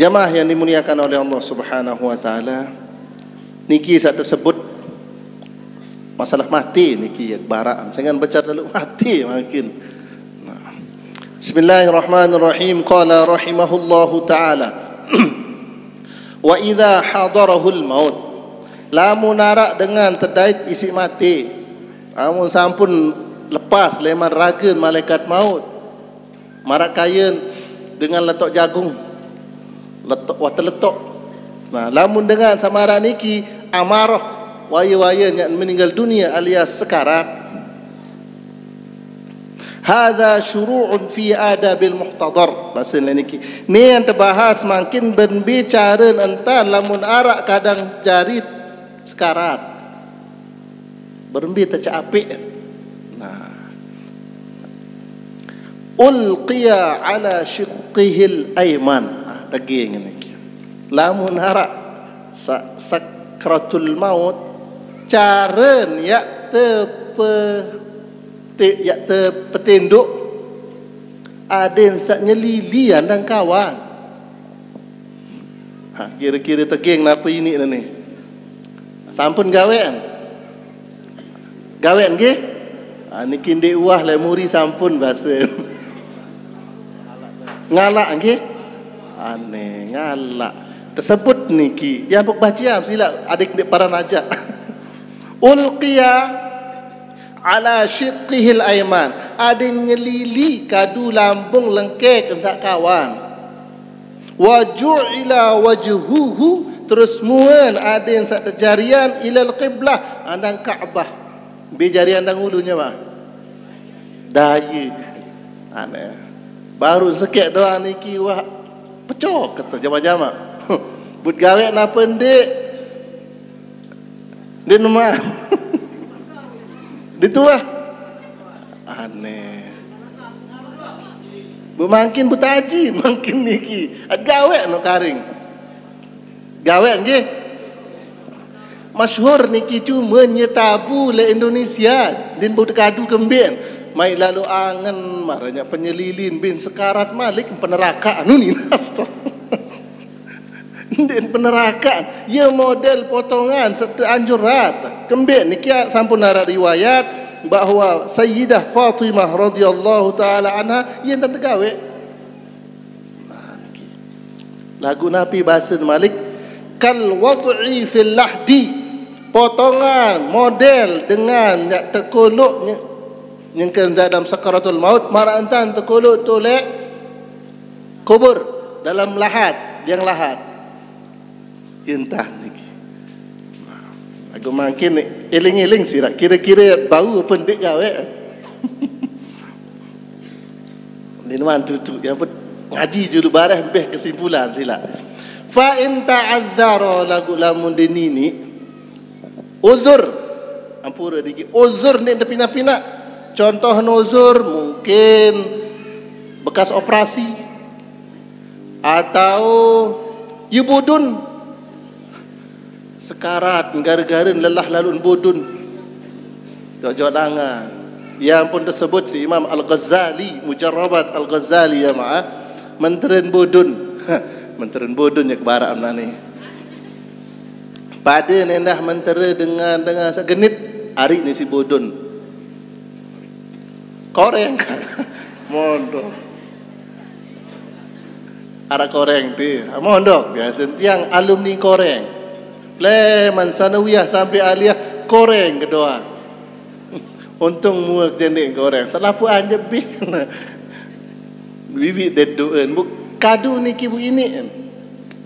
Jamaah yang dimuliakan oleh Allah Subhanahu wa taala, niki saya tersebut masalah mati niki ya barang. Jangan baca dulu mati makin. Bismillahirrahmanirrahim. Qala rahimahullahu taala wa idza hadarahul maut, lamun arak dengan terdait isi mati, amun sampun lepas leman raga malaikat maut, marak kayen dengan letok jagung, letok letok. Nah, lamun dengan samara niki amarah waya-waya yang meninggal dunia alias sekarat. Hadza syuru'un fi adabil muhtadar. Bahasa niki ni yang terbahas makin berbicara entan lamun arak kadang jarit sekarat berembi tecak apik. Nah, ulqiya ala shiqqihil ayman. Daging ni lamun harak sakratul maut caren yak petenduk aden sak nyelilian dan kawan. Kira-kira teging napa ini ni sampun gawean nggih. Niki ndek uah le muri sampun bahasa ngalak nggih. Aneh ngalak tersebut niki yang baca sila adik para najak. Ulqiya ala shiqqihil ayman, ada nyelili kadu lambung lengkek sak kawan. Wa ju'ila wajhuhu, terus muan ada yang sak terjarian ilal qiblah andang Kaabah. Bejarian dang ulunya bah daya. Aneh baru sekek doa niki wah pecah kata jama-jama. But gawe napa ndek di rumah dituah aneh makin butaji makin niki gawe no karing gawe nggih masyhur niki cuma nyetabu le Indonesia din bud kadu kembien mai lalu angen maranya penyelilin bin sekarat malik peneraka anu ni nastor. Din penerakan ya model potongan serta anjurat kembek niki sampun ada riwayat bahawa Sayyidah Fatimah radhiyallahu taala anha yang tergawe lagu Nabi bahasa Malik kal wad'i fil lahdi, potongan model dengan yang terkolok yang dalam sakaratul maut marantan terkolok tolek kubur dalam lahat yang lahat entah niki. Aku makin eling-eling sirak kira-kira bau pendik gawe. Linuan tutu yang ngaji julu barah beh kesimpulan sila. Fa in ta'azzara lagu lamun denini uzur ampura diki uzur ni pina-pina. Contoh uzur mungkin bekas operasi atau yubudun sekarat gara-gara lelah lalun budun jauh dangan yang pun tersebut si Imam Al-Ghazali Mujarrabat Al-Ghazali ya maaf menteren budun menteren budun ya kebarak ni pada nendah mentera dengan segenit hari ni si budun koreng mondok arah koreng tu mondok biasa tiang alumni koreng leman sanawiyah sampai aliyah koreng kedua. Untung muak jendek koreng. Salah pun anjep bih. Bibi deduan buk kadu niki bu ini.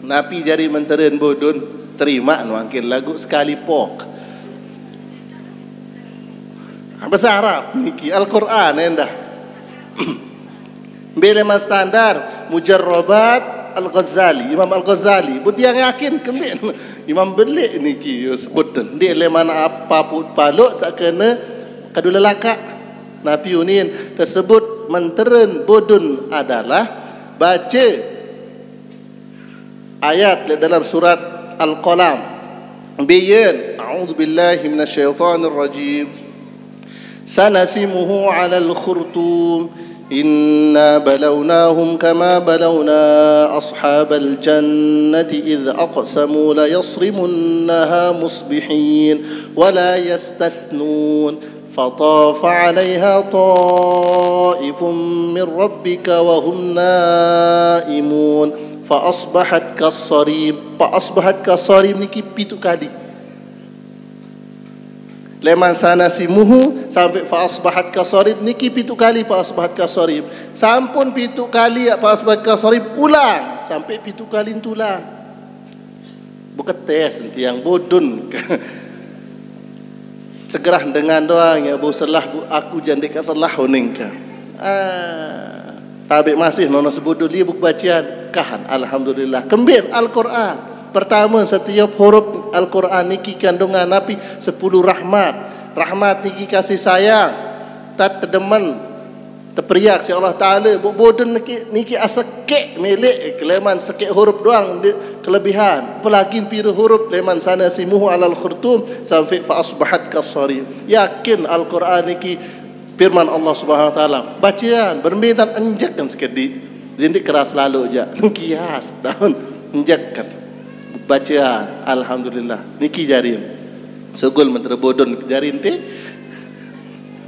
Napi jari menteren bodon terima mungkin lagu sekali pok. Bahasa Arab niki Al-Qur'an endah. Bila mas standar Mujarrabat Al-Ghazali, Imam Al-Ghazali. Buat yang yakin kembali Imam belik niki sebutan. Dia leman apa pun paluk sak kena kadu lelaka. Nabi unin tersebut menteren bodun adalah baca ayat dalam surat Al-Qalam. Bayan, a'udzubillahi minasyaitonir rajim. Sanasimuhu 'alal khurtum إنا بلوناهم كما بلونا أصحاب الجنة إذ أقسموا ليصرمنها مصبحين ولا يستثنون فطاف عليها طائف من ربك وهم نائمون فأصبحت كالصريم niki pitu kali. Leman sana simuhu sampai fa asbahat kasarib niki pitu kali fa asbahat kasarib. Sampun pitu kali fa asbahat kasarib ulang sampai pitu kali tulang. Bukan tes nanti yang bodun. Segerah dengan doang ya bu selah bu aku jandik salah honing ka. Tabik masih nono sebudul dia buku bacaan kahan alhamdulillah. Kembir Al-Quran. Pertama setiap huruf Al-Quran niki kandungan nabi 10 rahmat. Rahmat niki kasih sayang. Tak terdeman terperiak si Allah Ta'ala. Bodon niki asakek milik keleman sekek huruf doang kelebihan. Apalagi piru huruf leman sana simuhu alal khurtum sampai fa asbahat kasari. Yakin Al-Quran niki firman Allah Subhanahu Wa Ta'ala. Bacaan berminat enjakkan sekedi. Jadi keras lalu aja. Kias daun enjakkan. Bacaan alhamdulillah niki jarin segul mentera bodon jarin teh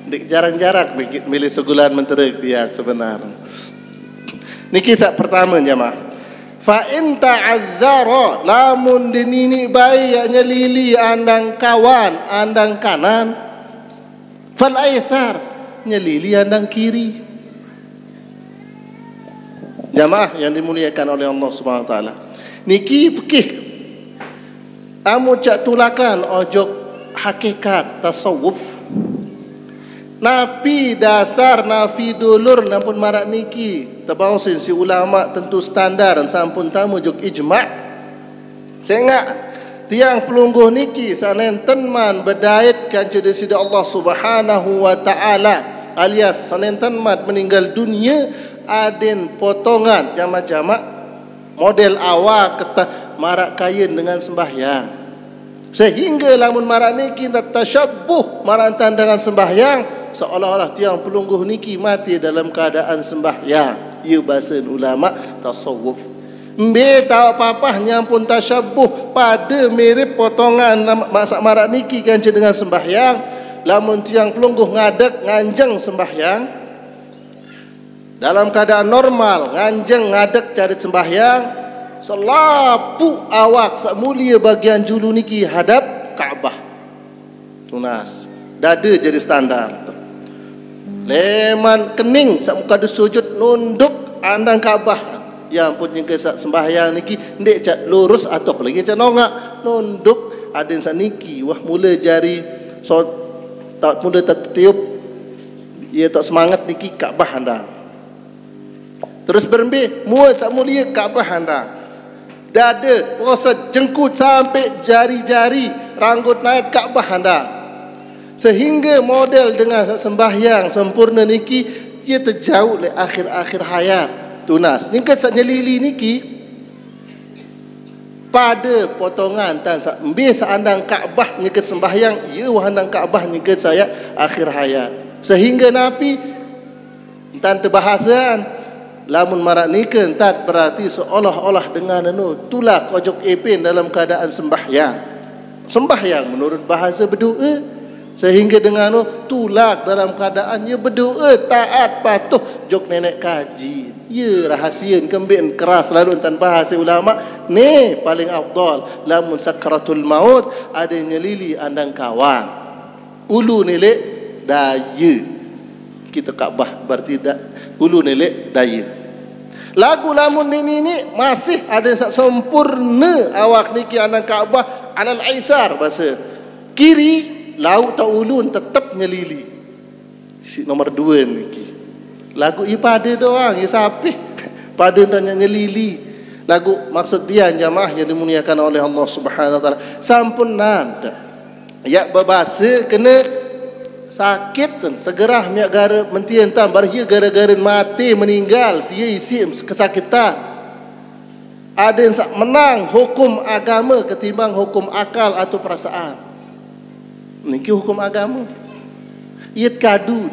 dik jarang-jarang milih segulan mentera dia sebenar niki sak pertama jamaah fa in ta'azzara lamun dinini bayi nyelili andang kawan andang kanan fal aisar nyelili andang kiri. Jamaah yang dimuliakan oleh Allah Subhanahu Wa Ta'ala, niki fikih amu cak tulakan ojok hakikat tasawuf napi dasar nafi dulur nampun marak niki tabausin si ulama tentu standar sampun tamu jok ijma' sehingga tiang pelungguh niki sanenten man bedait kanca desida Allah Subhanahu Wa Ta'ala alias sanenten man meninggal dunia aden potongan jama-jama model awak kata marak kain dengan sembahyang sehingga lamun marak niki tasyabbuh marantan dengan sembahyang seolah-olah tiang pelungguh niki mati dalam keadaan sembahyang. Ia bahasa ulama tasawuf. Mbe tahu apa-apa nyampun tasyabbuh pada mirip potongan masak marak niki kanca dengan sembahyang. Lamun tiang pelungguh ngadek nganjeng sembahyang dalam keadaan normal nganjeng ngadek cari sembahyang selapu awak sak mulia bagian julu niki hadap Kaabah. Tunas dada jadi standar. Leman kening sak muka sujud nunduk andang Kaabah. Ya ampun yang kesak sembahyang niki ndek cak lurus atau lagi cak nongak nunduk aden sak niki wah mula jari so tak mula tak tiup ia tak semangat niki Kaabah andang. Terus berembe muat sak mulia Kaabah andang. Dada proses jengkut sampai jari-jari ranggut naik Kaabah anda sehingga model dengan sembahyang sempurna niki dia terjauh le akhir-akhir hayat. Tunas ningkat sak nyelili niki pada potongan tan sak embe sak andang Kaabah ningkat sembahyang ia andang Kaabah ningkat saya akhir hayat sehingga napi tan terbahasan lamun marak niken tat berarti seolah-olah dengan anu tulak ojok epin dalam keadaan sembahyang menurut bahasa berdoa sehingga dengan anu tulak dalam keadaannya berdoa taat patuh jok nenek kaji ya rahsia kembin keras lalu tan bahasa ulama ni paling afdal lamun sakratul maut ada nyelili andang kawan ulu nilai daya kita Kaabah berarti ulu nilai daya. Lagu lamun ini masih ada yang sempurna awak niki andang Kaabah alal aisar bahasa kiri lauk tak ulun tetap nyelili si nomor 2 niki lagu ipada doang ya sapih pada tanya nyelili lagu maksud dia jamaah yang dimuliakan oleh Allah Subhanahu Wa Ta'ala sampun nada ya berbahasa kena sakit segerah miak gara mentian tam barhia gara-gara mati meninggal dia isi kesakitan ada yang menang hukum agama ketimbang hukum akal atau perasaan niki hukum agama ia kadu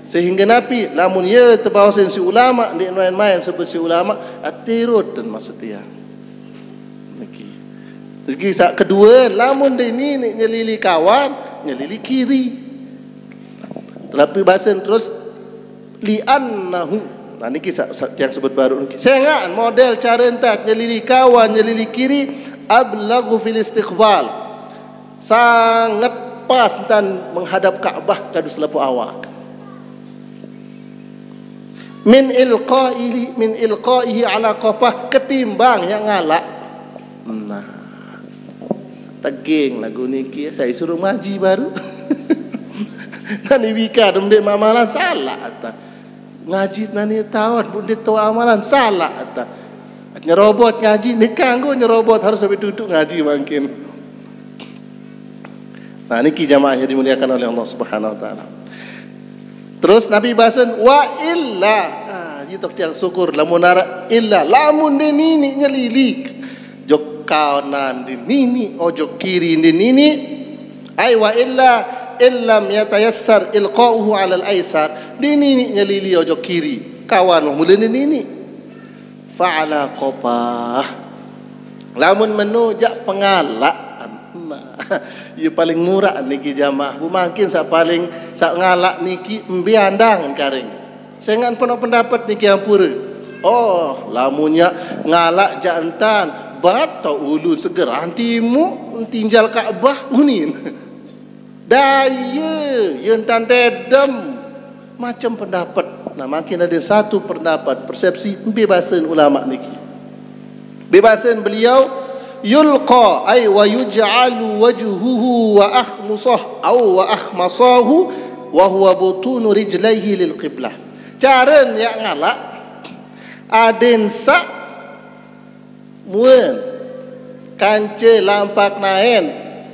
Sehingga Nabi lamun ye terbawasan si ulama di main-main sebut si ulama atirut dan maksudnya niki. Segi sak kedua lamun de ni nyelili kawan nyelili kiri. Tapi bahasan terus li'annahu. Nah niki yang sebut baru niki. Saya model cara entak nyelili kawan nyelili kiri ablaghu fil istiqbal. Sangat pas dan menghadap Kaabah kadu selapu awak. Min ilqaihi ala qafah ketimbang yang ngalak. Nah, teging lagu niki saya suruh ngaji baru. Nani wika dek amalan salah ata. Ngaji nani tahun pun dia tahu amalan salah ata. Nyerobot ngaji ni kanggo nyerobot harus sampai duduk ngaji makin. Nah niki jamaah yang dimuliakan oleh Allah Subhanahu wa taala. Terus Nabi bahasan wa illa itu yang syukur lamun ara illa lamun de nini nyelilik jok kanan di nini ojo kiri di nini ay wa illa illam yatayassar ilqa'uhu 'ala al-aysar di nini nyelili ojo kiri kawan mulai di nini fa'ala qafah lamun menujak pengalak ia paling murah niki jamaah. Mungkin sak paling sak ngalak niki mbiandang karing. Saya ngan pernah pendapat niki ampura. Oh, lamunnya ngalak jantan bata ulun segera antimu tinjal Kaabah unin. Daya yang tandedem macam pendapat. Nah, makin ada satu pendapat persepsi bebasan ulama niki. Bebasan beliau yulqa ay wa yuj'alu wajhuhu wa akhmusah aw wa akhmasahu wa huwa butunu rijlaihi lil qiblah. Cara yang ngalak aden sak muen kance lampak naen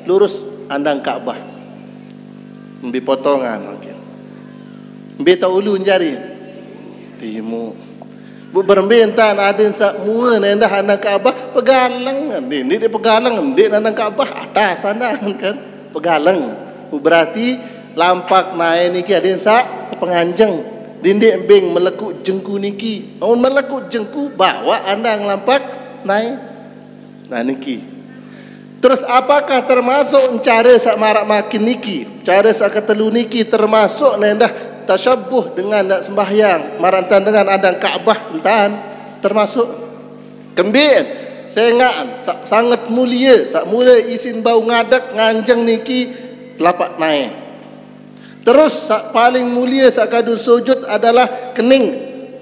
lurus andang Kaabah. Mbi potongan mungkin. Mbi taulu jari timu. Bu berbentan ada sak mua nendah andang Kaabah pegalang ni dia pegalang dia andang Kaabah atas sana kan pegalang bu berarti lampak naik niki ada sak penganjeng dindik beng melekuk jengku niki amun melekuk jengku bawa andang lampak naik nah niki terus apakah termasuk cara sak marak makin niki cara sak ketelu niki termasuk nendah tasyabbuh dengan nak sembahyang marantan dengan andang Kaabah entan termasuk kembir saya ingat sangat mulia sak mula isin bau ngadak nganjeng niki telapak naik terus sak paling mulia sak kadu sujud adalah kening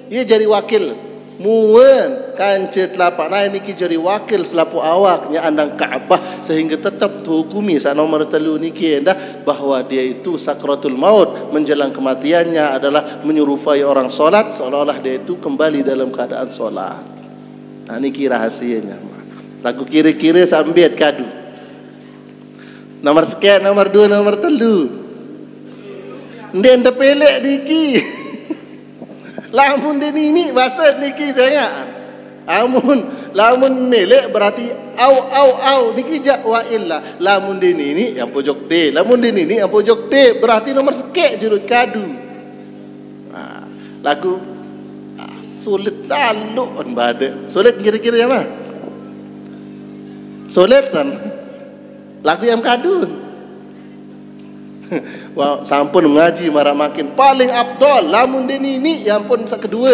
ia jadi wakil muen kance telapak naik niki jadi wakil selapu awaknya andang Kaabah sehingga tetap terhukumi sak nomor telu niki endah bahawa dia itu sakratul maut menjelang kematiannya adalah menyerupai orang solat seolah-olah dia itu kembali dalam keadaan solat. Nah niki rahasianya. Lagu kira-kira sambiat kadu. Nomor sekian, nomor 2, nomor 3. Ndek ndak pelek niki. Lamun dia nini bahasa niki saya. Lamun melek berarti au niki jak wa illa. Lamun dia nini yang pojok D, lamun dia nini yang pojok D berarti nomor sekek jurut kadu. Lagu sulit lalu on bade. Sulit kira-kira ya mah. Sulit kan. Lagu yang kadu. Wah, sampun mengaji marah makin paling abdol lamun dini ni yang pun kedua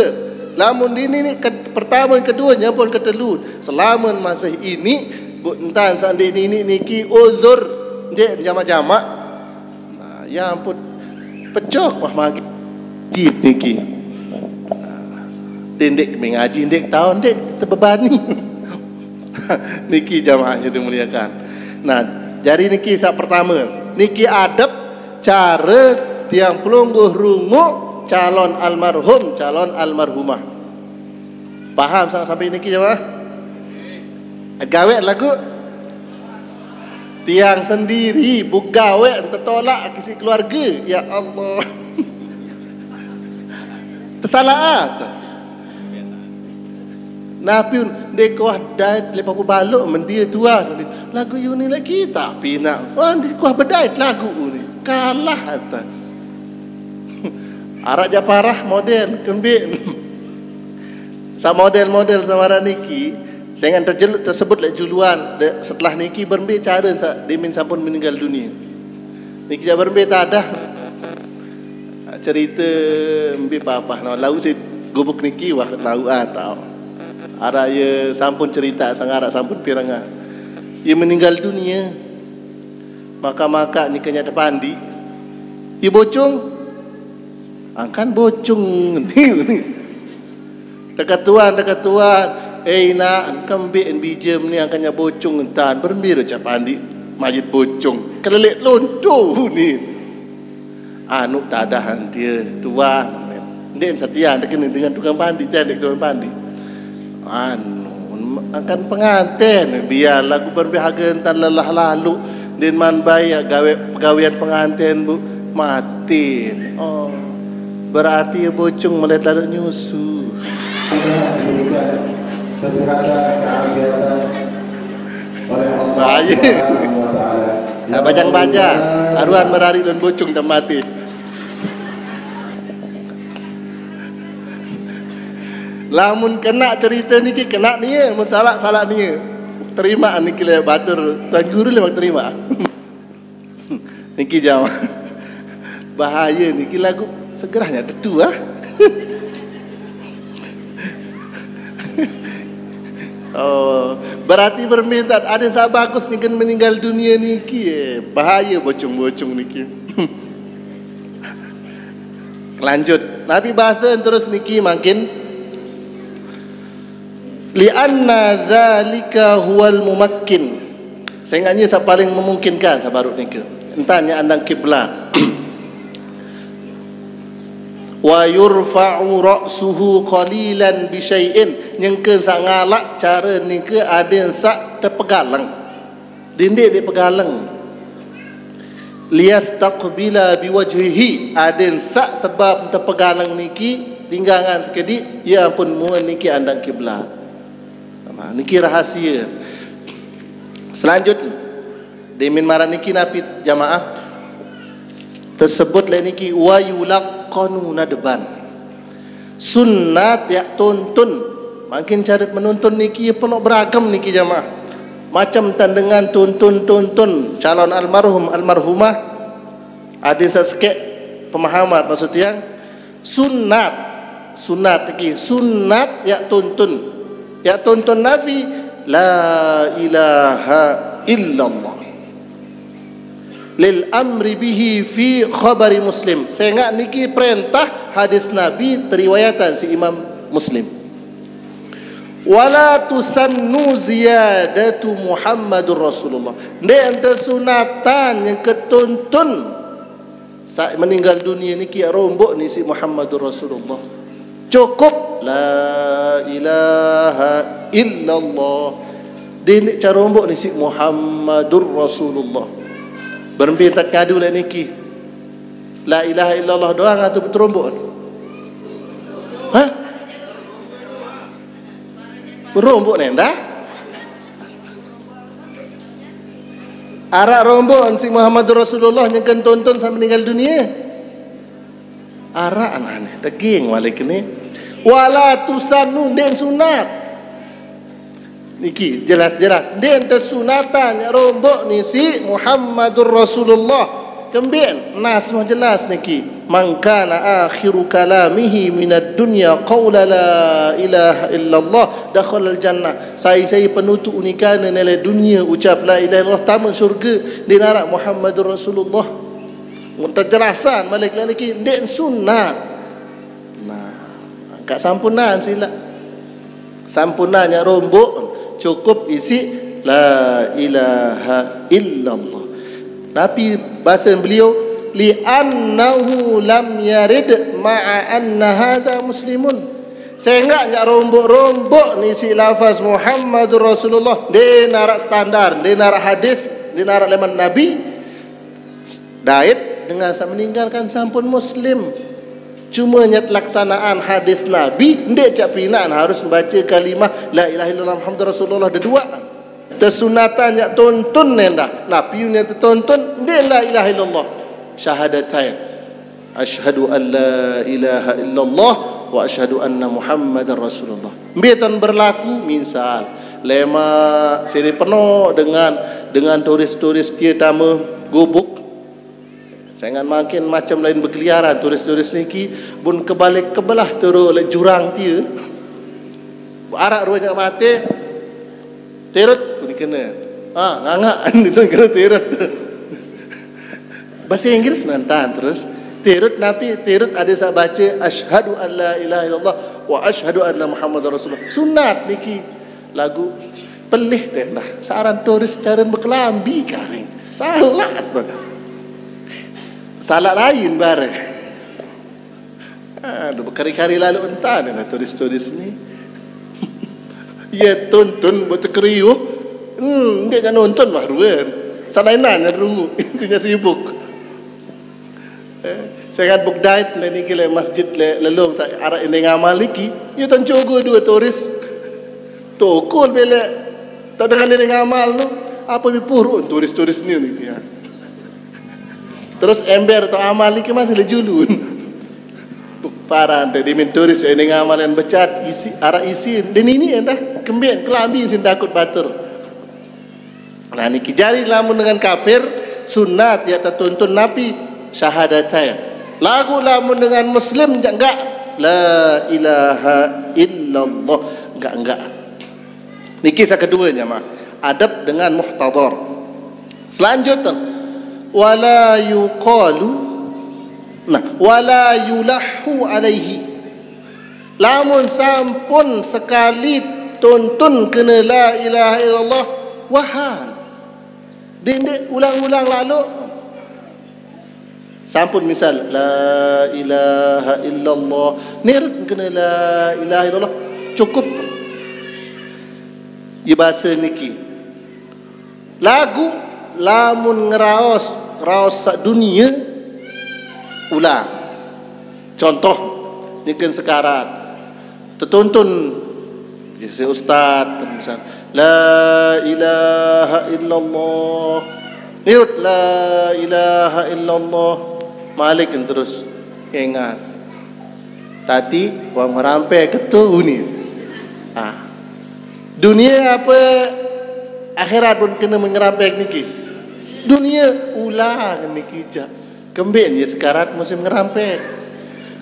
lamun dini ni pertama kedua yang pun ketelu selama masa ini bu entan sak dini ni niki uzur je jama-jama nah yang pun pecok wah magi jit niki dendek mengaji dendek tahun dek terbebani niki jamaahnya dimuliakan nah jadi niki sak pertama niki adab cara tiang pelungguh rungu calon almarhum calon almarhumah paham sampai niki jemaah gawe lagu tiang sendiri bu gawe tertolak kisi keluarga ya Allah tersalahat Nabi dek kuah dait lepas balok mendia tuan lagu yuni lagi tapi nak oh di kuah bedait lagu ni kalah atas Arak je parah model kembik. Sa model-model samara niki saya ingat tersebut lek juluan setelah niki bermbe cara dimin sampun meninggal dunia. Niki ja bermbe tak ada cerita mbe apa no lau si gubuk niki wah lauan tau. Ara ye sampun cerita sangara sampun piranga. Ia meninggal dunia. Maka-maka ni kenya tepandi. Ia bocong. Angkan bocong ni. Dekat tuan. Nak kambik bijem ni angkanya bocong entan. Bermira cap andi majid bocong. Kelelek lonto ni. Anu tak ada dia tuan. Dia setia dengan tukang pandi, dia tukang pandi. Akan pengantin biar lagu berbahagia entan lelah lalu din man bayak gawe pegawaian pengantin bu mati. Oh, berarti bocong melihat lalu nyusu. Bahaya. Saya baca aruan merari dan bocong dan mati. Lamun kena cerita niki kena ni mun salah ni. Terima niki le batur tuan guru le terima. Niki jam. Bahaya niki lagu segerahnya tetu ah. Oh, berarti berminta ada sa bagus ni kan meninggal dunia niki bahaya bocong-bocong niki. Lanjut. Nabi bahasa terus niki makin li'anna zalika huwal mumakkin. Sehingga sa paling memungkinkan sabarut ni ke. Entahnya andang kiblat. Wa yurfa'u ra'suhu qalilan bi syai'in. Nyengkeun sa ngalak cara ni ke aden sa terpegalang. Dindik di pegalang. Liyastaqbila biwajhihi. Aden sa sebab terpegalang niki tinggangan sekedik ya pun muan niki andang kiblat. Niki rahasia. Selanjutnya demin marah niki napi jamaah tersebut le niki wa yulaqanu nadban. Sunnat ya tuntun. Makin cara menuntun niki penuh beragam niki jamaah. Macam tandangan tuntun calon almarhum almarhumah ada sesekek pemahaman maksudnya sunat niki sunat ya tuntun. Ya tuntun Nabi la ilaha illallah lil amri bihi fi khabari Muslim. Saya ingat niki perintah hadis Nabi teriwayatan si Imam Muslim. Wala tusannu ziyadatu Muhammadur Rasulullah. Dia ante sunatan yang ketuntun saat meninggal dunia niki rombok ni si Muhammadur Rasulullah. Cukup la ilaha illallah. Dia cara rombok ni si Muhammadur Rasulullah. Berminta ngadu lah niki. La ilaha illallah doang atau beterombok? Hah? Berombok ni dah? Arak rombok si Muhammadur Rasulullah yang kan tonton sampai meninggal dunia. Arak anak-anak daging walik ni. Wala tusannu den sunat. Niki jelas-jelas den tersunatan yang rombok ni si Muhammadur Rasulullah. Kembien nas mah jelas niki. Man kana akhiru kalamihi minad dunya qaula la ilaha illallah dakhala al jannah. Saya penutup unikan nilai dunia ucap la ilaha illallah tamun syurga di neraka Muhammadur Rasulullah. Muntajelasan balik niki den sunat. Kak sampunan sila. Sampunan yang rombok cukup isi la ilaha illallah. Tapi bahasa beliau li'annahu lam yarid ma'a anna hadza muslimun. Sehingga nyak rombok-rombok ni si lafaz Muhammadur Rasulullah dia narak standar, dia narak hadis, dia narak leman Nabi. Dait dengan saya meninggalkan sampun muslim. Cuma nyat laksanaan hadis Nabi ndek cak pinaan harus membaca kalimah la ilaha illallah Muhammadur Rasulullah dua. Tersunatan nyak tonton nenda. Nabi nya tonton ndek la ilaha illallah syahadatain. Asyhadu an la ilaha illallah wa asyhadu anna Muhammadar Rasulullah. Biatan berlaku misal lema sini penuh dengan turis-turis kia tama gubuk. Sangat makin macam lain berkeliaran turis-turis niki bun kebalik kebelah turun le jurang dia. Arak ruanya mati. Terut ni kena. Ngangak ni kena terut. Bahasa Inggeris nantan terus terut nabi terut ada sak baca asyhadu an la ilaha illallah wa asyhadu anna Muhammadar Rasulullah. Sunat niki lagu pelih teh lah. Seorang turis cara berkelambi karing. Salat. Salat lain bare. Aduh berkari-kari lalu entan nah turis-turis ni. Ya tonton buat keriuh. Dia jangan nonton mah ruan. Salainan rungu. Sinya sibuk. Saya kan bukdait ni kile masjid le lelong saya arah ini ngamal liki. You tan jogo dua turis. Tokol bele. Tak dengan ini ngamal tu. Apa bipurun turis-turis ni ya. Terus ember atau amal liki masih lejulun. Parah di min turis ini ngamal yang becat isi arah isi. Dan ini dah kembien kelambi sin takut batur. Nah niki jari lamun dengan kafir sunat ya tertuntun nabi syahadat saya. Lagu lamun dengan muslim enggak la ilaha illallah enggak. Niki kisah keduanya mah adab dengan muhtadar. Selanjutnya wala yuqalu wala yulahu alaihi. Lamun sampun sekali tuntun kena la ilaha illallah wahan. Dindek ulang-ulang lalu sampun misal la ilaha illallah nirut kena la ilaha illallah cukup ya bahasa niki lagu lamun ngeraos sak dunia ulang contoh niken sekarat tertuntun ya si ustaz misal la ilaha illallah nirut la ilaha illallah Malik terus ingat tadi wang merampai ketu ni. Dunia apa akhirat pun kena mengerampai niki. Dunia ulang niki jak. Kembien ya sekarat musim ngerampai.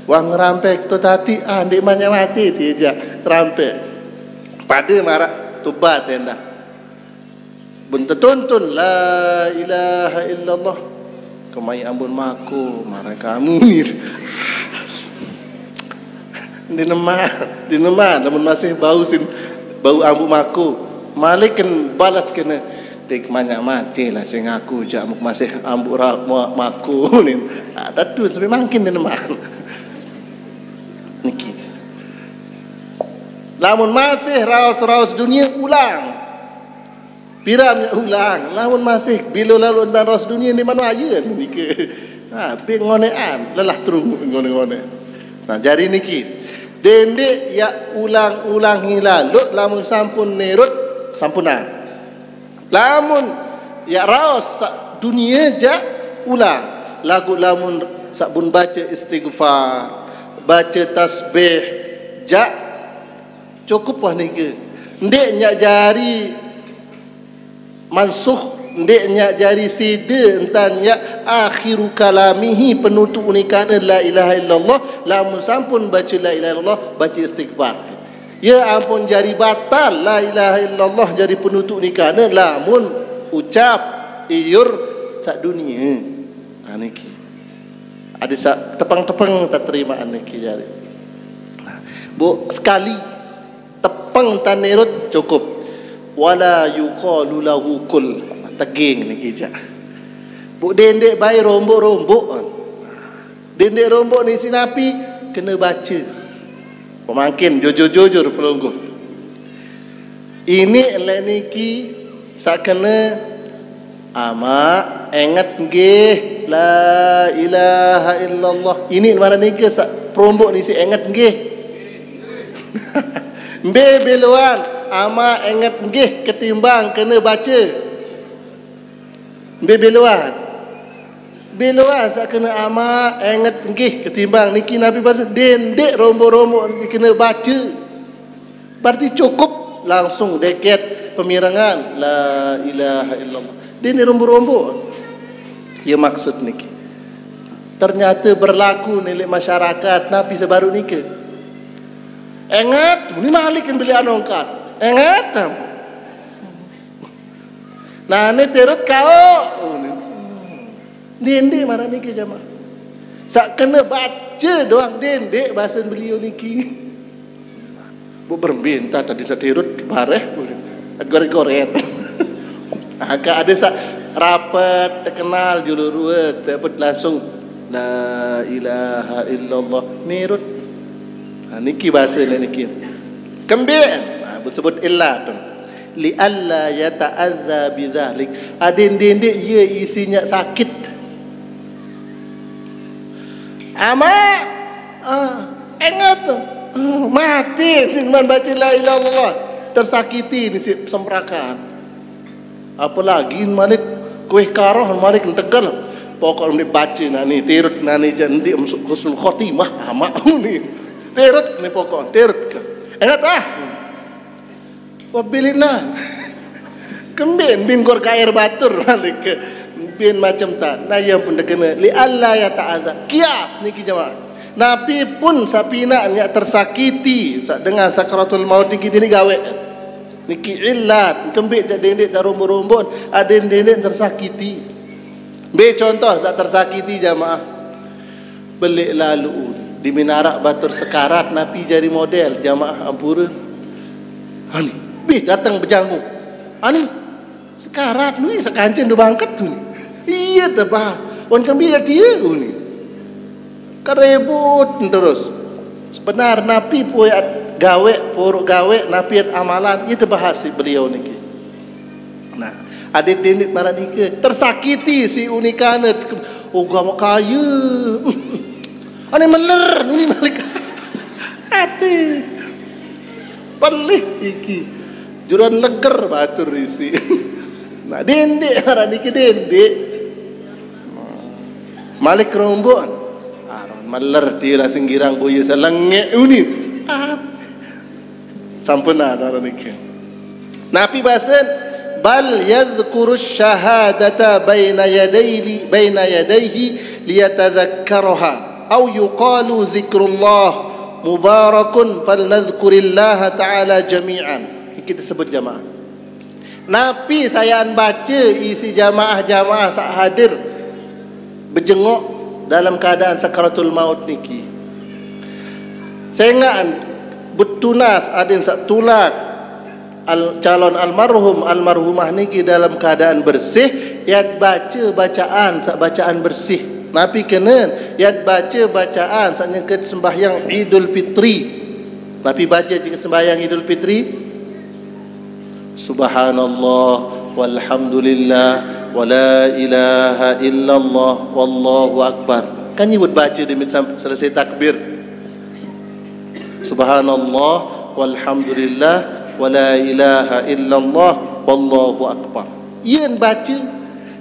Wang ngerampai tu tadi ndik banyak mati ti jak rampai. Pada marak tubat enda. Bun tertuntun la ilaha illallah. Kemai ambun maku marah kamu ni. Di nama namun masih bau ambu maku. Malik kan balas kena dek banyak mati lah sing aku jak masih ambu maku ni. Ada tu sampai makin di nama. Niki. Lamun masih raus-raus dunia ulang. Piramnya ulang, lamun masih bila lalu dan ras dunia ni mana aja ni ke? Pengonean, lelah terung ngone-ngone. Nah jari niki, dendek ya ulang-ulang hilalu, lamun sampun nerut sampuna. Lamun ya raus dunia ja ulang, lagu lamun sabun baca istighfar, baca tasbih ja cukup wah niki. Ndek nyak jari mansuh ndeknya jari sida entanya akhiru kalamihi penutup unikana la ilaha illallah lamun sampun baca la ilaha illallah baca istighfar ya ampun jari batal la ilaha illallah jari penutup unikana lamun ucap iur sak dunia niki ada sak tepang-tepang tak terima niki jari bu sekali tepang tanerut cukup wala yuqalu lahu kul teging ni kijak bu dendek bayi rombok-rombok dendek rombok ni sinapi kena baca pemangkin jujur-jujur pelunggu ini elek niki sak kena ama ingat nggih la ilaha illallah ini mana niki sak rombok ni si ingat nggih mbe beluan ama ingat nggih ketimbang kena baca bebeluan Bila asa kena amat ingat ngih ketimbang niki Nabi bahasa dendek rombok-rombok kena baca. Berarti cukup langsung deket pemirangan la ilaha illallah. Dendek rombok-rombok. Ya maksud niki. Ternyata berlaku nilai masyarakat Nabi sebaru niki. Ingat, ni malik kan beli anongkat. Ingat. Nah, ni terut kau. Dendek marah niki jamaah. Sak kena baca doang dendek bahasa beliau niki. Bu berbintah tadi satirut bareh goreng-goreng. Agak ada sak rapat terkenal juluruat dapat langsung la ilaha illallah nirut. Niki bahasa niki. Kembir sebut illa tu. Li alla yata'azza bidzalik. Adin dendek ia isinya sakit. Amat ingat tu mati dengan baca la ilaha illallah tersakiti ni semperakan. Apalagi malik kuih karah malik tegal pokok ni baca nani terut nani jadi husnul khotimah amat ni terut ni pokok terut ke ingat wabilillah kembin bin gor kair batur malik ke bin macam tak nah yang pun kena li alla ya ta'ala kias niki jemaah Nabi pun sapina nya tersakiti dengan sakaratul maut niki ni gawe niki illat kembik jak dendek tak rombon-rombon ada dendek tersakiti be contoh sak tersakiti jemaah belik lalu di minarak batur sekarat Nabi jadi model jemaah ampura ani be datang berjangu ani sekarat ni sekancen do bangkat tu ni. Iya tebah. Wan kami dia ni. Kerebut terus. Sebenar Nabi puat gawe, porok gawe, Nabi amalan, itu bahas beliau niki. Nah, adik dendek marah niki tersakiti si unikana. Oh gak kaya. Ane meler ni malik. Ade. Pelih iki. Juran leger batur isi. Nah dendek marah niki dendek. Malik rombon maler tira singgirang boya salangge uni sampuna darah niki Nabi bahasan bal yadhkuru syahadata baina yadayhi liyatadhakkaraha aw yuqalu zikrullah mubarakun falnadhkurillaha ta'ala jami'an. Kita sebut jamaah Nabi saya baca isi jamaah-jamaah sak hadir berjenguk dalam keadaan sakaratul maut niki. Saya ingat betunas ada yang sak tulak calon almarhumah niki dalam keadaan bersih, yat baca bacaan sak bacaan bersih. Nabi kena yat baca bacaan sak nyeket sembahyang Idul Fitri. Nabi baca jika sembahyang Idul Fitri Subhanallah walhamdulillah wala ilaha illallah wallahu akbar. Kan nyebut baca demi selesai takbir. Subhanallah walhamdulillah wala ilaha illallah wallahu akbar. Yen baca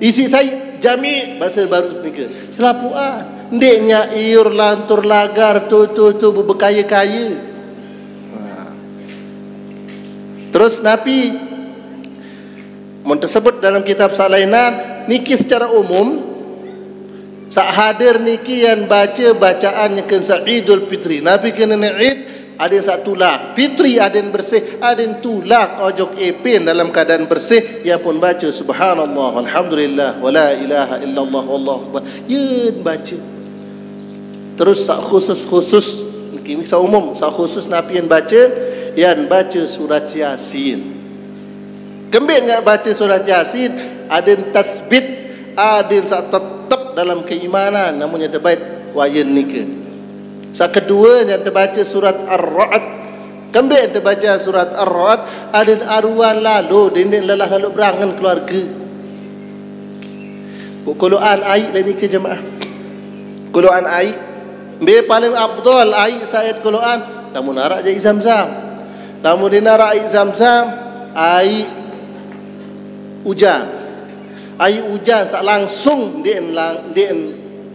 isi saya jami bahasa baru nikah. Selapuan ndeknya iur lantur lagar tu berbekaya-kaya. Terus Nabi tersebut dalam kitab salainan niki secara umum sak hadir niki yang baca bacaan yang kena Idul Fitri. Nabi kena Eid ada yang sak tulak Fitri, ada yang bersih, ada yang tulak ojok epin dalam keadaan bersih yang pun baca subhanallah alhamdulillah wala ilaha illallah wallahu akbar yen baca. Terus sak khusus niki sak umum sak khusus Nabi yang baca surat Yasin. Kembali enggak baca surat Yasin, ada yang tasbit, ada yang tetap dalam keimanan, namun yang terbaik wayan nikah. Sak kedua yang terbaca surat Ar-Ra'd. Kembali yang terbaca surat Ar-Ra'd, ada yang arwah lalu, dinding lelah lalu berangan keluarga. Kuluan air lain nikah jemaah. Kuluan air, be paling afdal air sayat kuluan, namun arak je Zam-Zam. Namun dinarak air Zam-Zam, air hujan air hujan sak langsung dia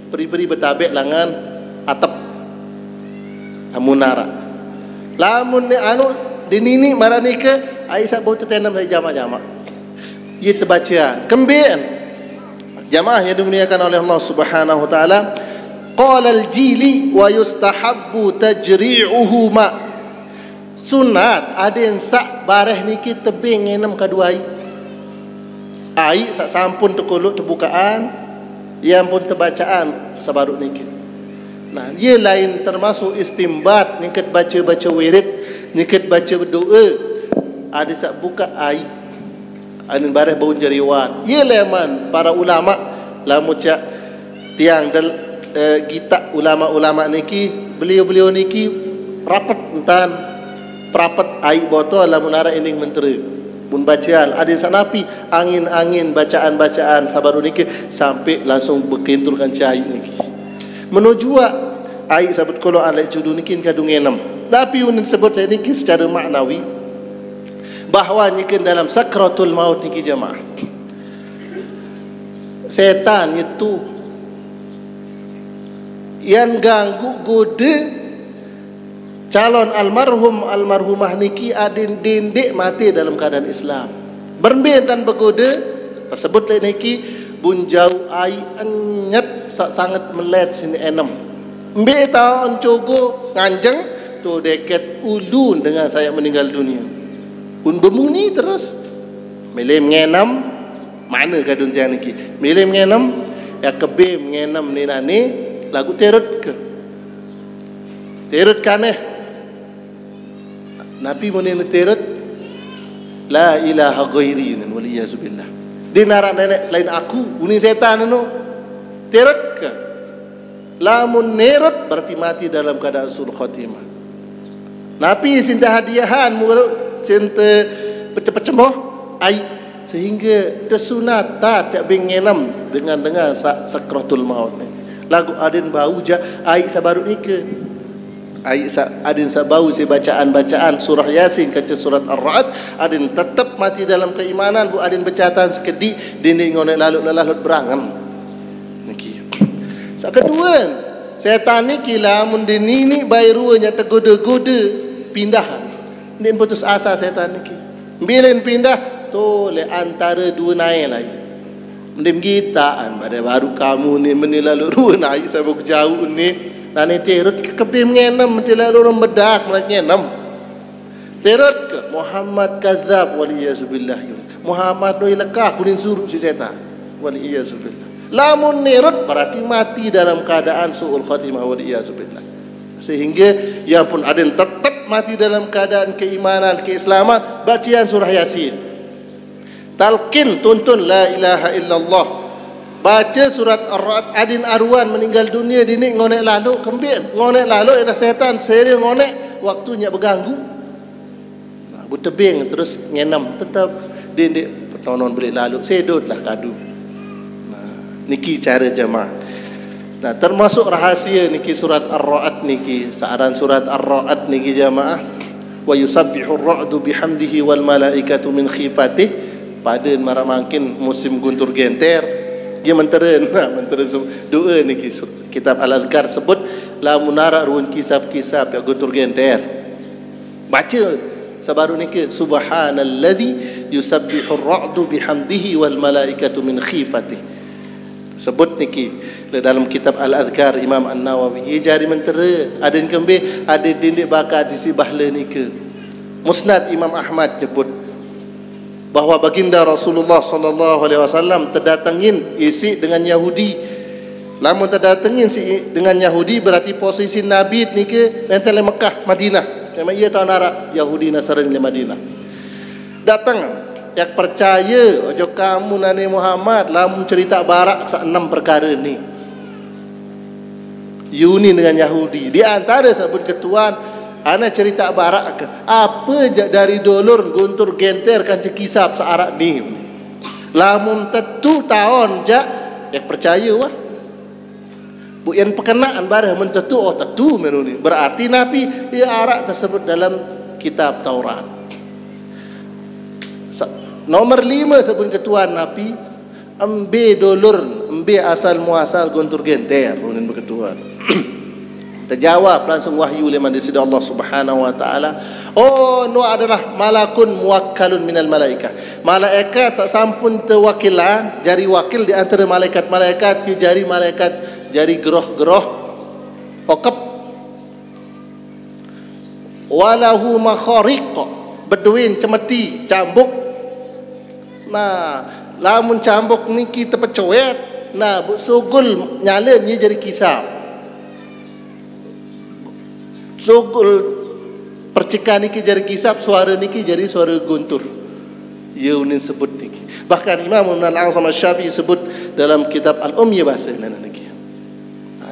peri-peri bertabik langan atap munara. Lamun ni anu dinini marani ke air sak bau tertanam dari jamak-jamak. Ia terbaca kembien jamaah yang dimuliakan oleh Allah Subhanahu wa taala. Qala al-Jili wa yustahabbu tajri'uhu ma. Sunat ada yang sak bareh niki tebing enam kedua air sak sampun terkolok terbukaan yang pun terbacaan sabarut niki. Nah, ia lain termasuk istimbat niket baca-baca wirid, niket baca doa. Ada sak buka air anin bareh bau jariwan. Ia leman para ulama lamun cak tiang kita ulama-ulama niki, beliau-beliau niki rapat entan perapat air botol lamun ara ending menteri pun bacaan ada sanapi angin-angin bacaan-bacaan sabaru niki sampai langsung berkenturkan cahaya niki menuju air sabut kalau alai judu niki kadung enam. Tapi unin sebut niki secara maknawi bahawa niki dalam sakratul maut niki jemaah setan itu yang ganggu goda calon almarhumah niki adin dindik mati dalam keadaan Islam. Berbentan begoda tersebut niki bunjau ai anyat sangat melet sini enam. Mbe tahu oncogo nganjeng tu deket ulun dengan saya meninggal dunia. Un bermuni terus. Melem ngenam mana kadun tiang niki. Melem ngenam ya kebe ngenam ni nani lagu terut ke. Terut kaneh Nabi munin terut la ilaha ghairi waliyazubillah. Dia narak nenek selain aku, unin setan anu. Terut ke? Lamun nerut berarti mati dalam keadaan sul khatimah. Nabi sinta hadiahan muruk sinta pecah-pecah ai sehingga tersunat tak bengenam dengan sakratul maut ni. Lagu adin bau ja ai sabaru ni ke ai adin sabau si bacaan surah Yasin kaca surat Ar-Ra'd adin tetap mati dalam keimanan bu adin bacaan sekedik dinding ngone lalut berangan niki. Sak kedua setan niki lamun dinini bayrunya tegoda-goda pindahan ni putus asa setan niki bilin pindah tu le antara dua naik lagi mendem gitaan pada baru kamu ni menilalu ruan naik sabuk jauh ni nani terut ke kebim ngenam menilalu orang bedak ngenam terut ke Muhammad kazab waliyazubillah Muhammad no ilakah kunin suruh si setan waliyazubillah lamun nerut berarti mati dalam keadaan su'ul khatimah waliyazubillah sehingga yang pun ada yang tetap mati dalam keadaan keimanan keislaman bacaan surah Yasin talqin tuntun la ilaha illallah baca surat Ar-Ra'd adin arwan meninggal dunia dini ngonek lalu kembir ngonek lalu ada setan seri ngonek waktunya berganggu nah, tebing terus ngenam tetap dini pertonon beri lalu sedotlah kadu nah, niki cara jemaah. Nah termasuk rahasia niki surat Ar-Ra'd niki saaran surat Ar-Ra'd niki jemaah wa yusabbihu ar-ra'du bihamdihi wal malaikatu min khifatih pada marah makin musim guntur genter dia mentera doa niki kitab Al-Adhkar sebut la munara ruun kisab-kisab ya guntur genter baca sabaru niki subhanalladzi yusabbihu ar-ra'du bihamdihi wal malaikatu min khifatih sebut niki dalam kitab Al-Adhkar Imam An-Nawawi ia jari mentera ada yang kembir ada dindik bakar di si bahla niki Musnad Imam Ahmad nyebut bahawa baginda Rasulullah sallallahu alaihi wasallam terdatangin isi dengan Yahudi. Lamun terdatangin si dengan Yahudi berarti posisi Nabi ni ke antara Mekah Madinah. Memang ia tahu narak Yahudi Nasrani di Madinah. Datang yang percaya ojo kamu nani Muhammad lamun cerita barak sak 6 perkara ni. Yuni dengan Yahudi. Di antara sebut ketuan ana cerita barak ke apa dari dolur guntur genter kan kisah searak ni lamun tentu tahun jak yang percaya wah bu yang perkenaan barang mententu oh tentu menu ni berarti Nabi ia arak tersebut dalam kitab Taurat nomor 5 sebut ketuan Nabi ambil dolur, ambil asal muasal gontur genter unin berketuan. Terjawab langsung wahyu liman di sisi Allah Subhanahu wa taala. Oh, nu adalah malakun muwakkalun minal malaikah. Malaikat sampun terwakilan, jari wakil di antara malaikat-malaikat, jari malaikat jari geroh-geroh okap. Walahu makhariq, beduin cemeti, cambuk. Nah, lamun cambuk niki terpecoet, nah sugul nyalen ni jadi kisah. Sugul percikan niki jadi kisap, suara niki jadi suara guntur. Ya unin sebut niki. Bahkan Imam Al-A'zam Asy-Syafi'i sebut dalam kitab Al-Ummiyah bahasa niki.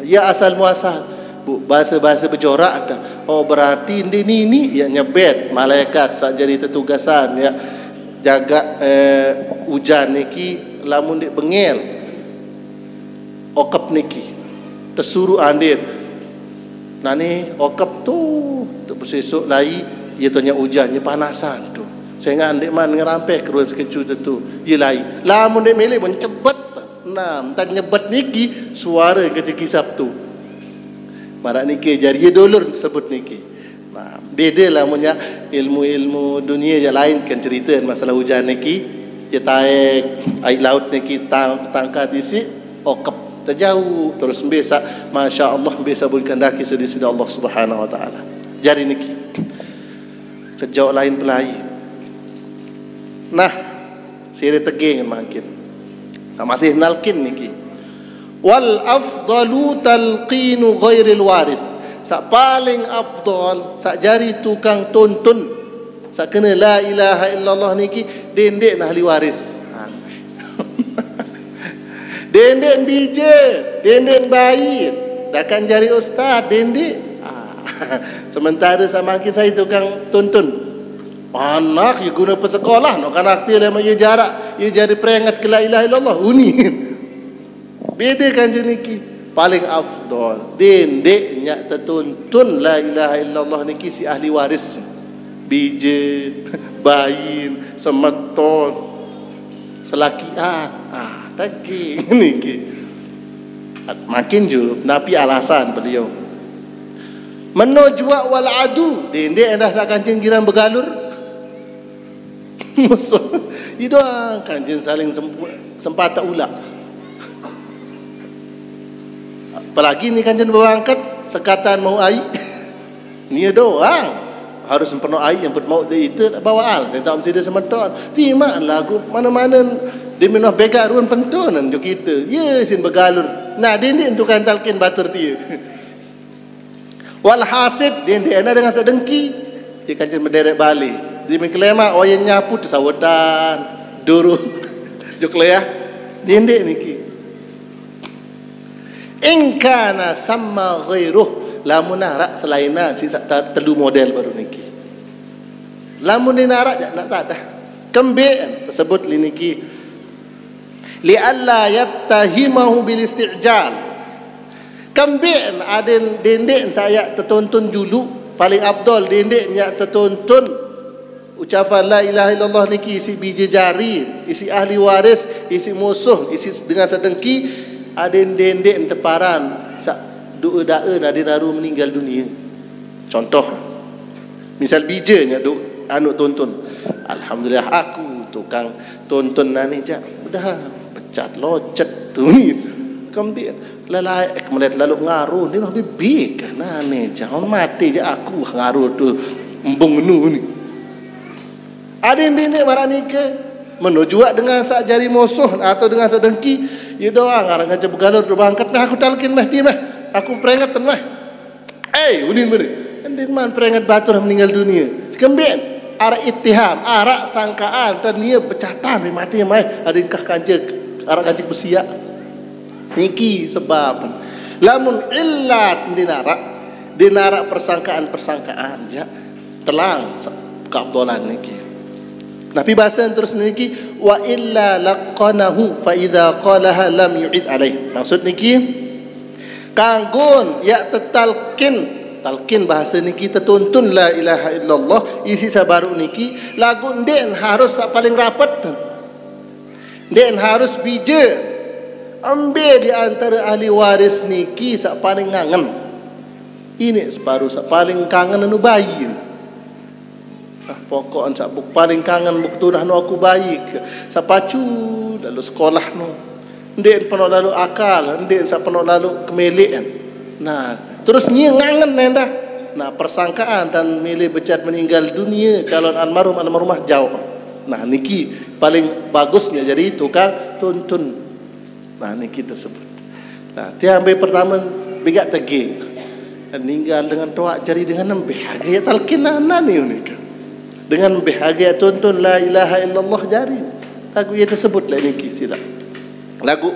Ya asal muasal. Bahasa-bahasa bercorak ada. Oh berarti ini ya nyebet malaikat sak jadi tetugasan ya jaga hujan niki lamun dik bengel. Okap niki tersuruh andir. Nani okap tu bersesok lai ia tanya hujannya panasan tu. Saya ngandik man ngerampe keruan sekecu tu. Ia lai. Lamun dek melek pun cepet. Nah, tak nyebet niki suara kecil kisap tu. Marak niki jadi dolur sebut niki. Nah, beda lah punya ilmu-ilmu dunia yang lain kan cerita masalah hujan niki. Ia taik air laut niki tangkat isi okap terjauh terus biasa masya-Allah biasa boleh kendaki sedisi Allah Subhanahu wa taala. Jari niki kejauh lain pelai. Nah, sire tegeng makin. Sama masih nalkin niki. Wal afdalu talqinu ghairil waris. Sak paling afdal sak jari tukang tuntun sak kena la ilaha illallah niki dendek nah ahli waris. Dendek bija, dendek baik. Takkan jari ustaz dendek. Sementara sama makin saya tukang tuntun. Anak ia guna persekolah nak kanak dia lama ia jarak, ia jadi peringat ke la ilaha illallah uni. Beda kan jeniki paling afdal. Dendek nyak tertuntun la ilaha illallah niki si ahli waris. Bija, bayin, semeton, selaki lagi niki makin jauh napi alasan beliau menojwa wal adu dendek dah sak kancing giran bergalur musuh itu kancing saling sempat tak ulak apalagi ni kancing berangkat sekatan mau air ni doang harus penuh air yang mau dia itu bawa al saya tak mesti dia semeton timak lagu mana-mana dia minum bekak ruan pentonan jo kita ya sin bergalur nah dendek untuk kantalkin batur dia wal hasid dendek ana dengan sedengki dia kancing menderet balik dia mengklema oyen nyapu tersawatan duru jo klea dendek niki in kana thamma ghairuh lamun narak selaina si telu model baru niki lamun narak nak tak dah kembek tersebut niki li'alla yattahimahu bil isti'jal kambing aden dendek saya tertuntun dulu paling afdal dendek nyak tertuntun ucapan la ilaha illallah niki isi biji jari isi ahli waris isi musuh isi dengan sedengki aden dendek teparan sak doa daen aden aru meninggal dunia contoh misal bijanya do anu tuntun alhamdulillah aku tukang tuntun nani jak udah cat locet tu ni kemudian lalai kemudian lalu ngaruh ni lebih big nah ni jangan mati je aku ngaruh tu embung nu ni ada ini barang ke menuju dengan sak jari musuh atau dengan sedengki ya doang orang kaca begalur tu bangkat nah aku talkin mah dia mah aku peringat mah unin beri endin man peringat batur meninggal dunia kemudian arah ittiham arah sangkaan dan dia pecatan mati mah adakah kancik arak kancik bersiak niki sebab lamun illat dinarak persangkaan ya telang keabdalan niki Nabi bahasa terus niki wa illa laqanahu fa idza qalaha lam yu'id alaih maksud niki kanggun ya talkin bahasa niki tertuntun la ilaha illallah isi sabaru niki lagu den harus paling rapat Dan harus bija ambil di antara ahli waris niki sak paling ngangen. Ini separuh sak paling kangen anu bayi. Pokok sak paling kangen buktu dah nu aku bayi sak pacu lalu sekolah nu. Ndek penuh lalu akal, ndek sak penuh lalu kemelian. Nah, terus ni ngangen dah. Nah, persangkaan dan milih becat meninggal dunia calon almarhumah jauh. Nah, niki paling bagusnya jadi tukang tuntun. Nah, niki tersebut. Nah, tiang pertama bigat tegi. Meninggal dengan doa jari dengan bahagia talkinana ni unik. Dengan bahagia tuntun la ilaha illallah jari. Lagu ia tersebut lah niki sila. Lagu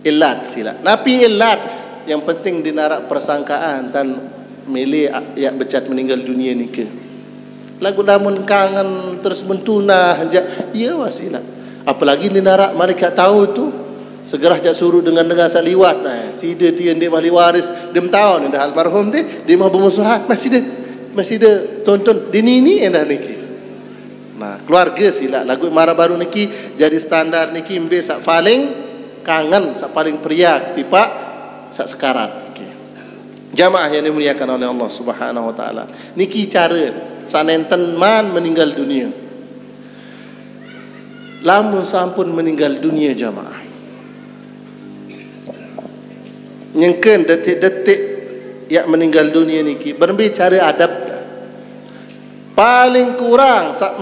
ilat sila. Napi ilat yang penting dinarak persangkaan dan milih ya becat meninggal dunia ni ke. Lagu lamun kangen terus mentuna ya wasilah. Apalagi dinarak mereka tahu tu segera jak suruh dengan saliwat. Nah, si dia ahli waris dem tahun dah almarhum dia mau bermusuhan masih dia tonton dinini endah niki. Nah, keluarga sila lagu mara baru niki jadi standar niki mbe sak paling kangen sak paling periak tipak sak sekarat niki. Jamaah yang dimuliakan oleh Allah Subhanahu wa taala. Niki cara sanenten man meninggal dunia. Lamun sampun meninggal dunia jamaah. Nyengkeun detik-detik ya meninggal dunia niki berbicara adab. Paling kurang sak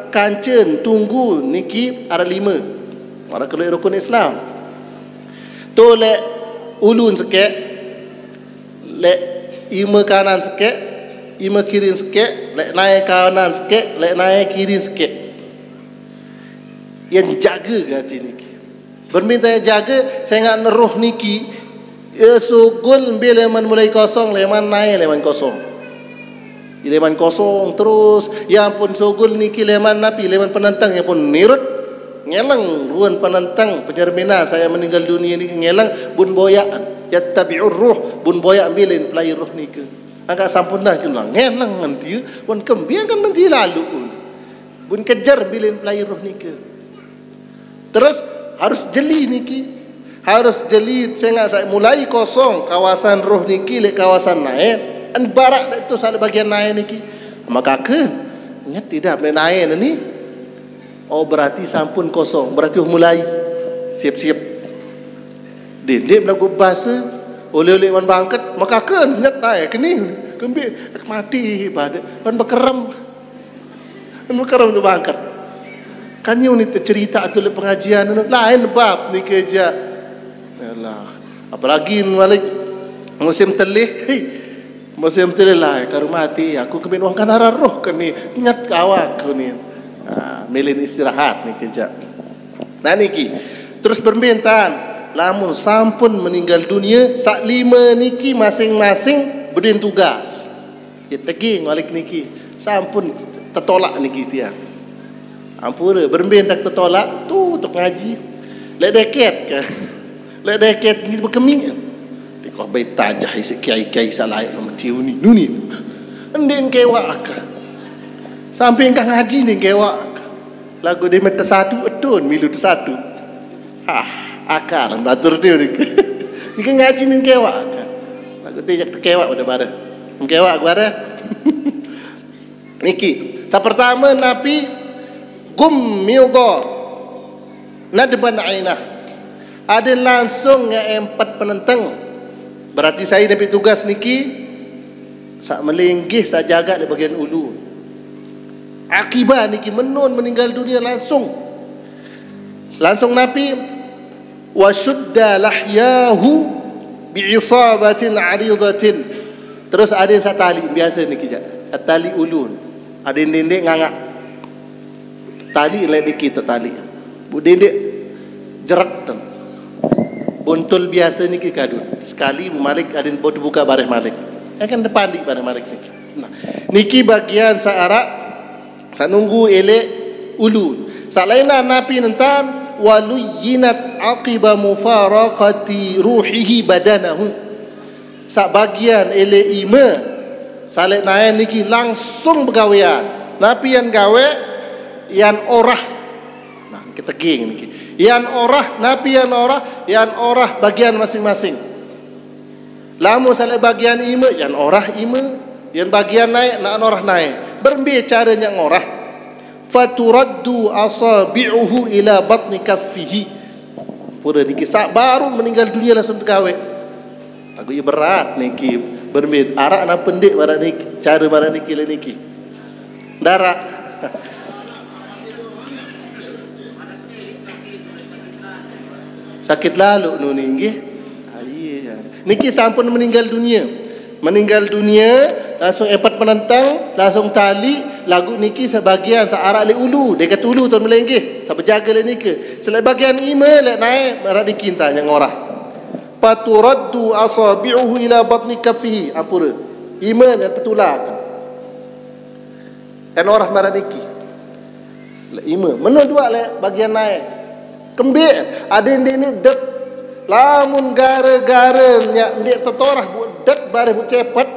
kancen tunggu niki ada 5. Orang kalau rukun Islam. Tolek ulun sekek lek ima kanan sikit, ima kiri sikit, lek naik kanan sikit, lek naik kiri sikit. Yang jaga hati niki. Berminta yang jaga, saya ingat neruh niki, sugul leman mulai kosong, leman naik, leman kosong. Leman kosong terus, yang pun sugul niki leman napi, leman penentang, yang pun nirut, ngelang ruan penentang, penyermina, saya meninggal dunia ni ngelang, bun boyaan. Yattabi'ur ruh bun boyak ambilin pelai ruh ni ke angkat sampun dah julang ngelang ngan dia bun kembiang kan menti lalu bun kejar ambilin pelai ruh ni ke terus harus jeli niki harus jeli saya mulai kosong kawasan ruh niki lek kawasan naik an barak itu salah bagian naik niki maka ke ingat tidak naik ni oh berarti sampun kosong berarti mulai siap-siap dia lagu bahasa oleh-oleh man bangkat maka kan nyat naik kini kembir mati pada man bekerem tu bangkat kan ni cerita tu le pengajian lain bab ni kerja yalah apalagi malik musim telih musim telih lah karo mati aku kembir wang kan arah roh kan ni nyat kawak ni melin istirahat ni kerja nah niki terus bermintaan lamun sampun meninggal dunia sak 5 niki masing-masing berdin tugas ya tegi ngalik niki sampun tertolak niki dia ampura berben tak tertolak tu untuk ngaji lek deket ke lek deket ni berkeming di kau baik tajah isi kiai-kiai salai nama tiu ni nuni ending kewak ka sampai engkau ngaji ni kewak lagu dia meter satu etun milu satu akar batur dia ni ikan ngaji ni kewak kan aku tejak kewak pada pada kewak aku ada niki sa pertama napi gummidha nadban ainah ada langsung yang 4 penentang berarti saya nabi tugas niki sak melinggih sak jaga di bagian ulu akibat niki menun meninggal dunia langsung napi wa shudda lahyahu bi'isabatin 'aridatin terus ada yang tali biasa ni kijak tali ulun ada yang dendek ngangak tali lek dikit tali bu dendek jerat bontul biasa ni kikadun sekali malik ada yang buka bareh malik akan depan di bareh malik niki nah niki bagian saarak sanunggu elek ulun salaina napi nentan waluyinat aqiba mufaraqati ruhihi badanahu sak bagian ele ima salek naen niki langsung begawean napi yang gawe yang orah nah Kita geng niki. Yan orah napi yan orah bagian masing-masing. Lamun salah bagian ima yan orah ima, yan bagian naik nak orah naik. Berbe caranya ngorah. Faturaddu asabi'uhu ila batni kaffihi. Pura niki sak baru meninggal dunia langsung gawe. Aku berat niki berbe arak na pendek barat niki, cara barat niki le niki. Darak sakit lalu nuni nggih. Niki sampun meninggal dunia. Meninggal dunia langsung epat penentang, langsung tali lagu niki sebagian searak le ulu, dekat ulu tuan melengge, sampai jaga le niki. Selain bagian ima le naik berat dikinta yang ngorah. Paturaddu asabi'uhu ila batni kaffihi. Ampura. Ima yang petulak. Dan orah berat niki. Ima, mana dua le bagian naik. Kembik ada ini dek lamun gara-gara nya ndek tetorah bu dek bare bu cepat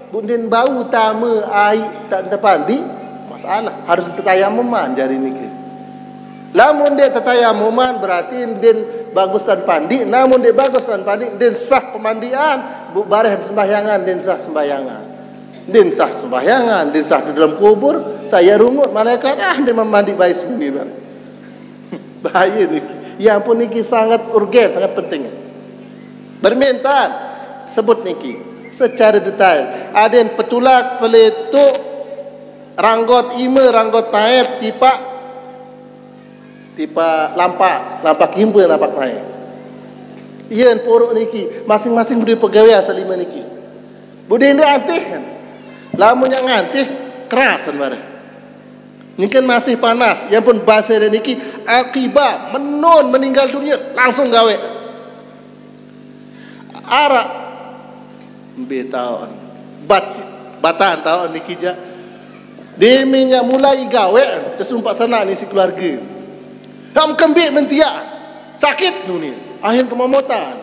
bu din bau tama ai tak terpandi masalah harus tetayamuman jari niki. Lamun ndek tetayamuman berarti din bagus dan pandi, namun ndek bagus dan pandi din sah pemandian bu bare sembayangan din sah sembayangan. Din sah sembayangan, din sah di dalam kubur, saya rungut malaikat dia memandi bayi sendiri. Bahaya niki. Yang pun niki sangat urgen, sangat penting. Bermintaan sebut niki secara detail. Ada yang petulak peletuk ranggot ima ranggot naik tipa lampak himba lampak naik. Ia porok niki masing-masing beri pegawai salima niki. Budi ini antih kan. Lamun yang antih kerasan barang. Ini kan masih panas. Yang pun bahasa dia niki akibat menon meninggal dunia langsung gawe. Arak betahun batan tahun niki ja. Deminya mulai gawe tersumpak sana ni si keluarga. Ham kembik mentia sakit tu ni. Akhir kemamutan.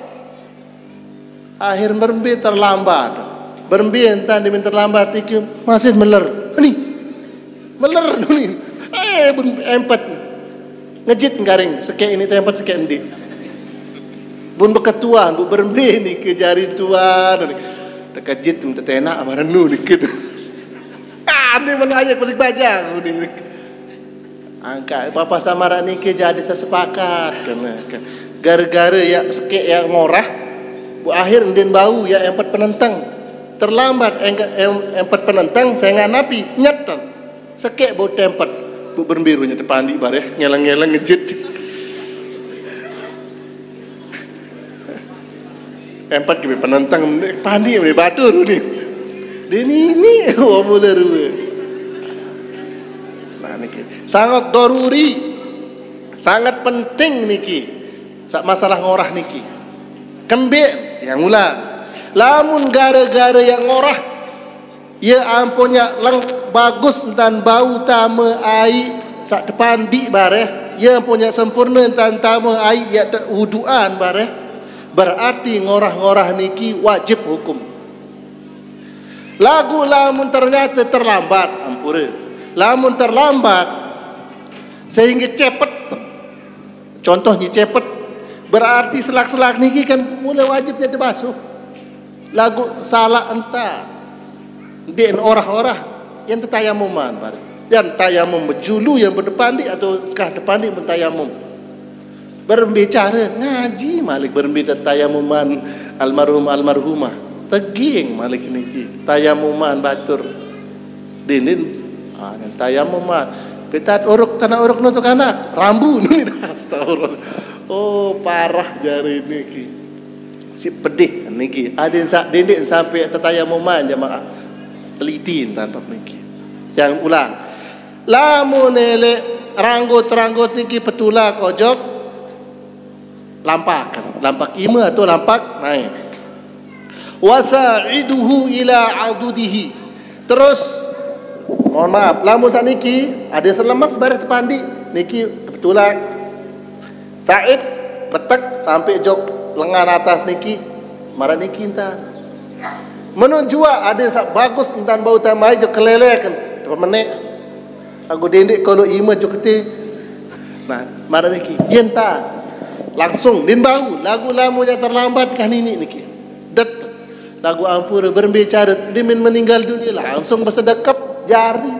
Akhir berembi terlambat. Berembi entan diminta terlambat niki masih meler. Ni meler ni. Empat ngejit garing sekek ini tempat sekek endi. Bun beketuan bu berembi ni ke jari tuan ni. Dekat jit minta tenak amarenu ni ke. Ni mana ayat pasik bajang ni. Angkat papa samara ni ke jadi sesepakat kena. Gara-gara ya sekek yang ngorah bu akhir ndin bau ya empat penentang. Terlambat empat penentang saya nganapi nyetan. Sekek bau tempat bu berbirunya terpandi bare ngelang-ngelang ngejit. Empat kebe penentang pandi me batur ni. Ini mula rua. Nah niki sangat daruri. Sangat penting niki. Masalah ngorah niki. Kembik yang mula. Lamun gara-gara yang ngorah ia ampunya bagus dan bau tama ai sak depandi bare ia punya sempurna dan tama ai ya wuduan bare berarti ngorah-ngorah niki wajib hukum. Lagu lamun ternyata terlambat ampura lamun terlambat sehingga cepet contohnya cepet berarti selak-selak niki kan mulai wajibnya dibasuh. Lagu salah entah dia orang-orang yang tertayamuman pada yang tayamum berjulu yang berdepandi atau kah depandi bertayamum berbicara ngaji malik berbicara tayamuman almarhumah teging malik niki tayamuman batur dinin yang tayamuman petat uruk tanah uruk untuk anak rambu ni astagfirullah. Oh parah jari niki si pedih niki ada yang dinding sampai tertayamuman jemaah telitin tanpa mikir. Yang ulang. Lamun ele ranggut niki petulak ojok lampakan. Lampak ima atau lampak naik. Wasa'iduhu ila adudihi. Terus mohon maaf, lamun saniki ada selemas bare tepandi niki petulak Said petek sampai jok lengan atas niki marah niki entah. Menunjua ada yang bagus dan bau tamai je kelelekan. Dapat menek. Aku dendek kalau ima je kete. Nah, Mara niki yenta langsung din bau lagu lamu yang terlambat kan ini niki det lagu ampura berbicara dia meninggal dunia langsung bersedekap jari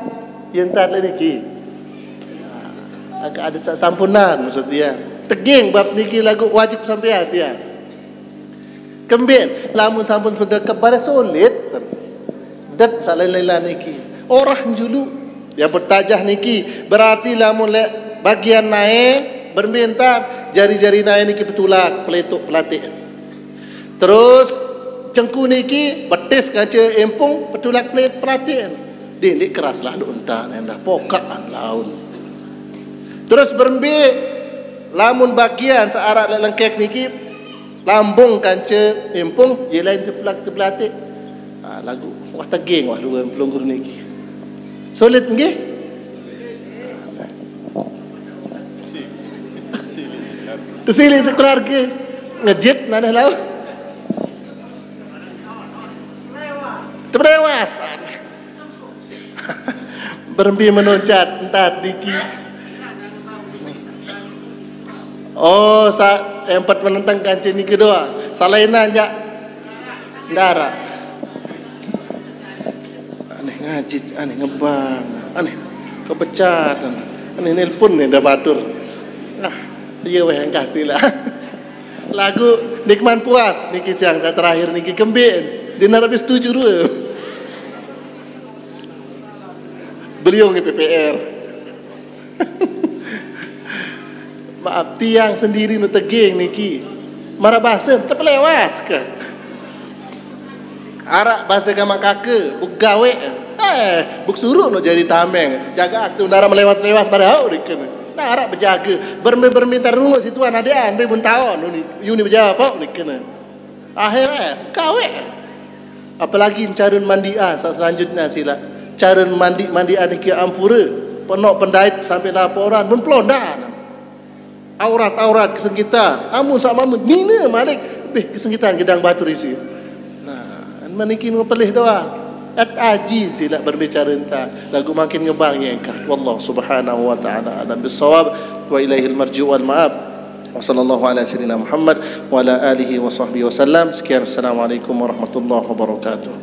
yenta niki agak ada sampunan maksudnya teging bab niki lagu wajib sampai dia kembien lamun sampun sedekap pada solid det salailah niki orang julu yang bertajah niki berarti lamun bagian naik berbentar jari-jari naik niki petulak peletuk pelatik terus cengku niki betis kaca empung petulak pelet pelatik dia keraslah lu entan dah pokaan laun terus berembe lamun bagian searak lengkek niki lambung kaca empung ye lain tepelak tepelatik lagu wah teging wah lu pelunggur niki solid nggih tersilih sekeluarga ngejit nanah laut terlewas berembi menoncat entar diki empat menentang kancing ni kedua salainan jak darah aneh ngajit aneh ngebang aneh kepecat aneh nelpon ni dah batur dia weh yang kasih lah lagu nikman puas niki cang terakhir niki kembien dia nak habis 7 rua beliau ni PPR maaf tiang sendiri nu teging niki marah bahasa terpelewas ke arak bahasa kama kake buk gawe buk suruh nu jadi tameng jaga aktu nara melewas-lewas pada hau dikena arak berjaga berminta rungut situan adean be pun tahun uni berjawab apa ni kena akhirnya kawe apalagi carun mandian selanjutnya sila carun mandian iki ampura penok pendait sampai laporan mun pelondan aurat kesengkitan amun sak mamun nina malik kesengkitan gedang batu isi nah manikin ngepelih doa aji sila berbicara entah lagu makin ngebang yengkah wallahu subhanahu wa ta'ala alam bisawab wa ilaihil marji' wal ma'ab wa sallallahu ala sayyidina Muhammad wa ala alihi wa sahbihi wasallam sekian assalamualaikum warahmatullahi wabarakatuh.